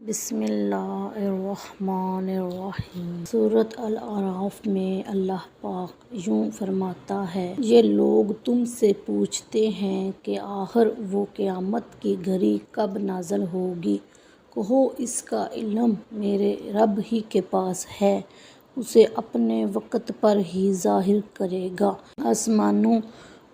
بسم اللہ الرحمن الرحیم۔ سورۃ الاعراف میں اللہ پاک یوں فرماتا ہے، یہ لوگ تم سے پوچھتے ہیں کہ آخر وہ قیامت کی گھڑی کب نازل ہوگی۔ کہو، اس کا علم میرے رب ہی کے پاس ہے، اسے اپنے وقت پر ہی ظاہر کرے گا۔ آسمانوں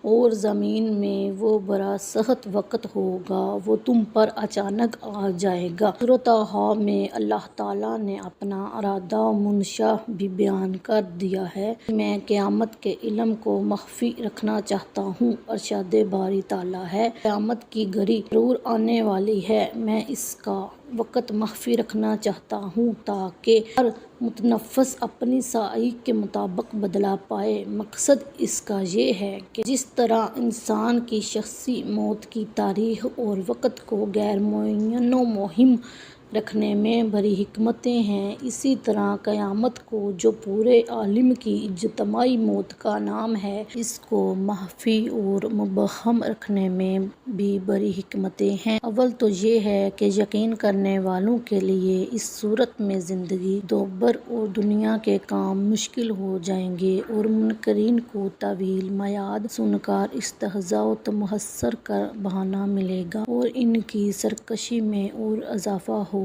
اور زمین میں وہ بڑا سخت وقت ہوگا، وہ تم پر اچانک آ جائے گا۔ سورۃ طٰہٰ میں اللہ تعالیٰ نے اپنا ارادہ منشا بھی بیان کر دیا ہے کہ میں قیامت کے علم کو مخفی رکھنا چاہتا ہوں۔ ارشاد باری تعالیٰ ہے، قیامت کی گھڑی ضرور آنے والی ہے، میں اس کا وقت مخفی رکھنا چاہتا ہوں تاکہ ہر متنفس اپنی سعی کے مطابق بدلہ پائے۔ مقصد اس کا یہ ہے کہ جس طرح انسان کی شخصی موت کی تاریخ اور وقت کو غیر معین و مبہم رکھنے میں بڑی حکمتیں ہیں، اسی طرح قیامت کو، جو پورے عالم کی اجتماعی موت کا نام ہے، اس کو مخفی اور مبہم رکھنے میں بھی بڑی حکمتیں ہیں۔ اول تو یہ ہے کہ یقین کرنے والوں کے لیے اس صورت میں زندگی دشوار اور دنیا کے کام مشکل ہو جائیں گے، اور منکرین کو طویل میعاد سن کر استہزاء و تمسخر کا بہانہ ملے گا اور ان کی سرکشی میں اور اضافہ ہوگا۔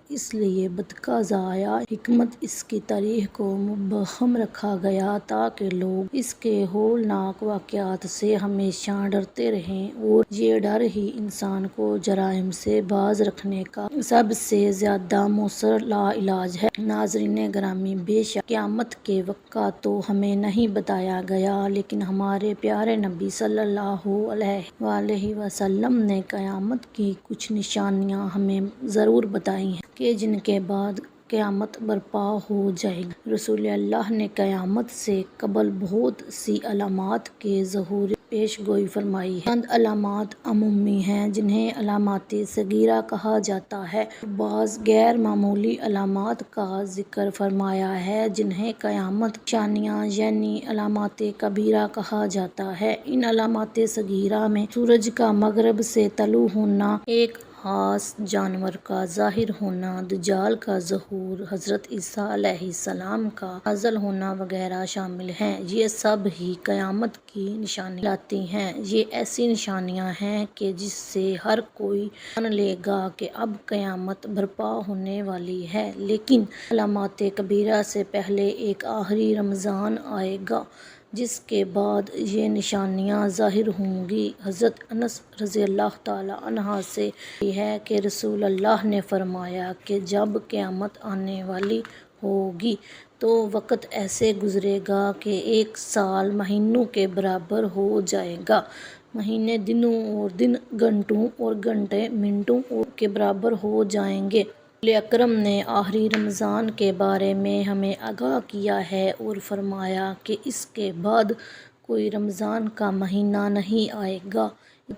اس لیے بقضاء حکمت اس کی تاریخ کو مبہم رکھا گیا تاکہ لوگ اس کے ہولناک واقعات سے ہمیشہ ڈرتے رہیں، اور یہ ڈر ہی انسان کو جرائم سے باز رکھنے کا سب سے زیادہ مؤثر علاج ہے۔ ناظرین گرامی، بے شک قیامت کے واقعہ تو ہمیں نہیں بتایا گیا، لیکن ہمارے پیارے نبی صلی اللہ علیہ وآلہ وسلم نے قیامت کی کچھ نشانیاں ہمیں ضرور بتائی ہیں کہ جن کے بعد قیامت برپا ہو جائے گی۔ رسول اللہ نے قیامت سے قبل بہت سی علامات کے ظہور کی پیش گوئی فرمائی ہے۔ چند علامات عمومی ہیں جنہیں علامات صغیرہ کہا جاتا ہے، اور بعض غیر معمولی علامات کا ذکر فرمایا ہے جنہیں قیامت کی نشانیاں یعنی علامات کبریٰ کہا جاتا ہے۔ ان علامات صغیرہ میں سورج کا مغرب سے طلوع ہونا، ایک خاص جانور کا ظاہر ہونا، دجال کا ظہور، حضرت عیسیٰ علیہ السلام کا نازل ہونا وغیرہ شامل ہیں۔ یہ سب ہی قیامت کی نشانیاں کہلاتی ہیں۔ یہ ایسی نشانیاں ہیں کہ جس سے ہر کوئی جان لے گا کہ اب قیامت برپا ہونے والی ہے۔ لیکن علامات کبریٰ سے پہلے ایک آخری رمضان آئے گا، جس کے بعد یہ نشانیاں ظاہر ہوں گی۔ حضرت انس رضی اللہ تعالیٰ عنہ سے مروی ہے کہ رسول اللہ نے فرمایا کہ جب قیامت آنے والی ہوگی تو وقت ایسے گزرے گا کہ ایک سال مہینوں کے برابر ہو جائے گا، مہینے دنوں اور دن گھنٹوں اور گھنٹے منٹوں کے برابر ہو جائیں گے۔ رسول اکرم نے آخری رمضان کے بارے میں ہمیں آگاہ کیا ہے اور فرمایا کہ اس کے بعد کوئی رمضان کا مہینہ نہیں آئے گا،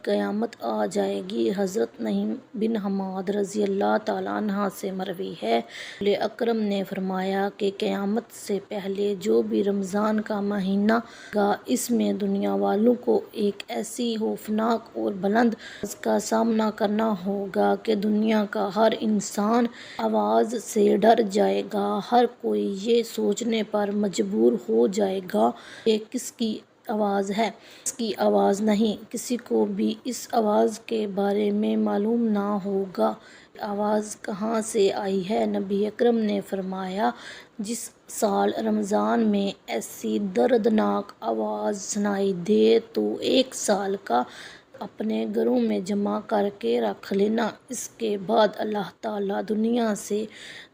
قیامت آ جائے گی۔ حضرت نعیم بن حماد رضی اللہ تعالیٰ عنہ سے مروی ہے، رسول اکرم نے فرمایا کہ قیامت سے پہلے جو بھی رمضان کا مہینہ آئے گا، اس میں دنیا والوں کو ایک ایسی خوفناک اور بلند آواز کا سامنا کرنا ہوگا کہ دنیا کا ہر انسان آواز سے ڈر جائے گا۔ ہر کوئی یہ سوچنے پر مجبور ہو جائے گا کہ کس کی آواز ہے، کس کی آواز نہیں۔ کسی کو بھی اس آواز کے بارے میں معلوم نہ ہوگا کہ یہ آواز کہاں سے آئی ہے۔ نبی اکرم نے فرمایا، جس سال رمضان میں ایسی دردناک آواز سنائی دے تو ایک سال کا اپنے گھروں میں جمع کر کے رکھ لینا، اس کے بعد اللہ تعالیٰ دنیا سے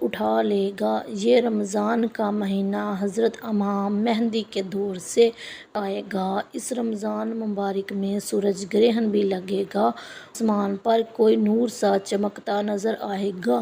اٹھا لے گا۔ یہ رمضان کا مہینہ حضرت امام مہدی کے دور سے آئے گا۔ اس رمضان مبارک میں سورج گرہن بھی لگے گا، آسمان پر کوئی نور سا چمکتا نظر آئے گا۔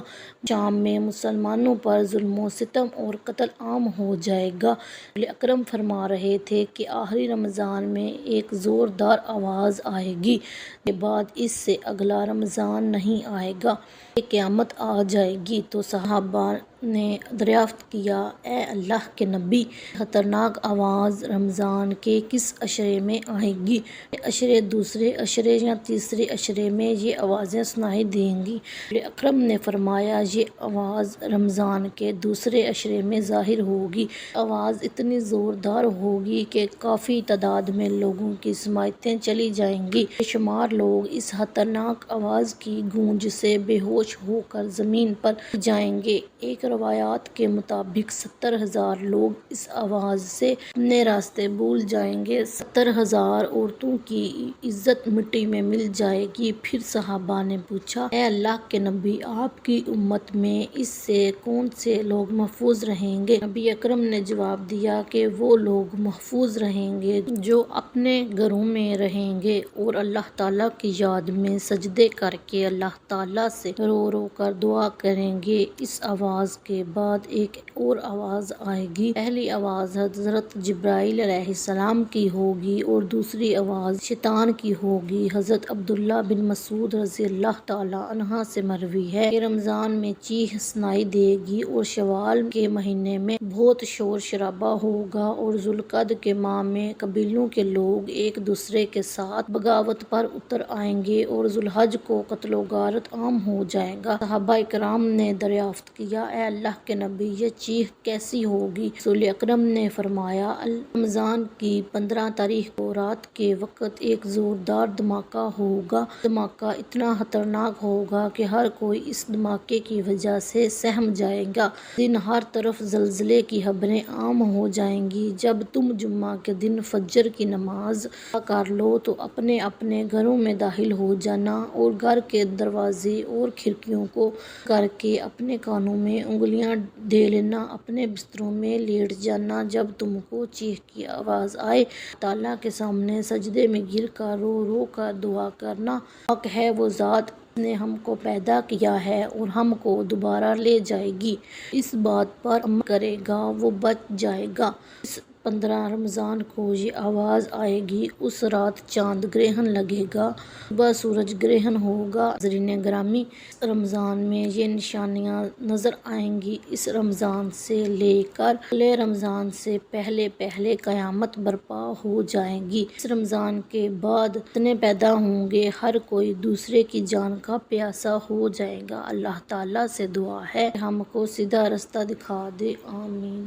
شام میں مسلمانوں پر ظلم و ستم اور قتل عام ہو جائے گا۔ رسول اکرم فرما رہے تھے کہ آخری رمضان میں ایک زوردار آواز آئے گی۔ گی، کے بعد اس سے اگلا رمضان نہیں آئے گا کہ قیامت آ جائے گی۔ تو صحابہ نے دریافت کیا، اے اللہ کے نبی، خطرناک آواز رمضان کے کس عشرے میں آئے گی؟ پہلے عشرے، دوسرے عشرے یا تیسرے عشرے میں یہ آوازیں سنائی دیں گی؟ رسول اکرم نے فرمایا، یہ آواز رمضان کے دوسرے عشرے میں ظاہر ہوگی۔ آواز اتنی زوردار ہوگی کہ کافی تعداد میں لوگوں کی سماعتیں چلی جائیں گی۔ بے شمار لوگ اس خطرناک آواز کی گونج سے بے ہوش ہو کر زمین پر گر جائیں گے۔ ایک روایت کے مطابق 70,000 لوگ اس آواز سے اپنے راستے بھول جائیں گے، 70,000 عورتوں کی عزت مٹی میں مل جائے گی۔ پھر صحابہ نے پوچھا، اے اللہ کے نبی، آپ کی امت میں اس سے کون سے لوگ محفوظ رہیں گے؟ نبی اکرم نے جواب دیا کہ وہ لوگ محفوظ رہیں گے جو اپنے گھروں میں رہیں گے اور اللہ تعالیٰ کی یاد میں سجدے کر کے اللہ تعالیٰ سے رو رو کر دعا کریں گے۔ اس آواز کے بعد ایک اور آواز آئے گی۔ پہلی آواز حضرت جبرائیل علیہ السلام کی ہوگی اور دوسری آواز شیطان کی ہوگی۔ حضرت عبداللہ بن مسعود رضی اللہ تعالیٰ عنہ سے مروی ہے کہ رمضان میں چیخ سنائی دے گی اور شوال کے مہینے میں بہت شور شرابہ ہوگا اور ذوالقعدہ کے ماہ میں قبیلوں کے لوگ ایک دوسرے کے ساتھ بغاوت پر اتر آئیں گے اور ذوالحج کو قتل و غارت عام ہو جائے گا۔ صحابہ کرام نے دریافت کیا، اے اللہ کے نبی، یہ چیخ کیسی ہوگی؟ رسول اکرم نے فرمایا، رمضان کی 15 تاریخ کو رات کے وقت ایک زوردار دھماکہ ہوگا۔ دھماکہ اتنا خطرناک ہوگا کہ ہر کوئی اس دھماکے کی وجہ سے سہم جائے گا۔ اس دن ہر طرف زلزلے کی خبریں عام ہو جائیں گی۔ جب تم جمعہ کے دن فجر کی نماز ادا کر لو تو اپنے اپنے گھروں میں داخل ہو جانا اور گھر کے دروازے اور کھڑکیوں کو بند کر کے اپنے کانوں میں انگلیاں دے لینا، اپنے بستروں میں لیٹ جانا۔ جب تم کو چیخ کی آواز آئے اللہ تعالیٰ کے سامنے سجدے میں گر کر رو رو کر دعا کرنا، پاک ہے وہ ذات جس نے ہم کو پیدا کیا ہے اور ہم کو دوبارہ لے جائے گی۔ اس بات پر عمل کرے گا وہ بچ جائے گا۔ جس 15 رمضان کو یہ آواز آئے گی اس رات چاند گرہن لگے گا، صبح سورج گرہن ہوگا۔ ناظرین گرامی، اس رمضان میں یہ نشانیاں نظر آئیں گی۔ اس رمضان سے لے کر اگلے رمضان سے پہلے پہلے قیامت برپا ہو جائے گی۔ اس رمضان کے بعد فتنے پیدا ہوں گے، ہر کوئی دوسرے کی جان کا پیاسا ہو جائے گا۔ اللہ تعالیٰ سے دعا ہے کہ ہم کو سیدھا رستہ دکھا دے، آمین۔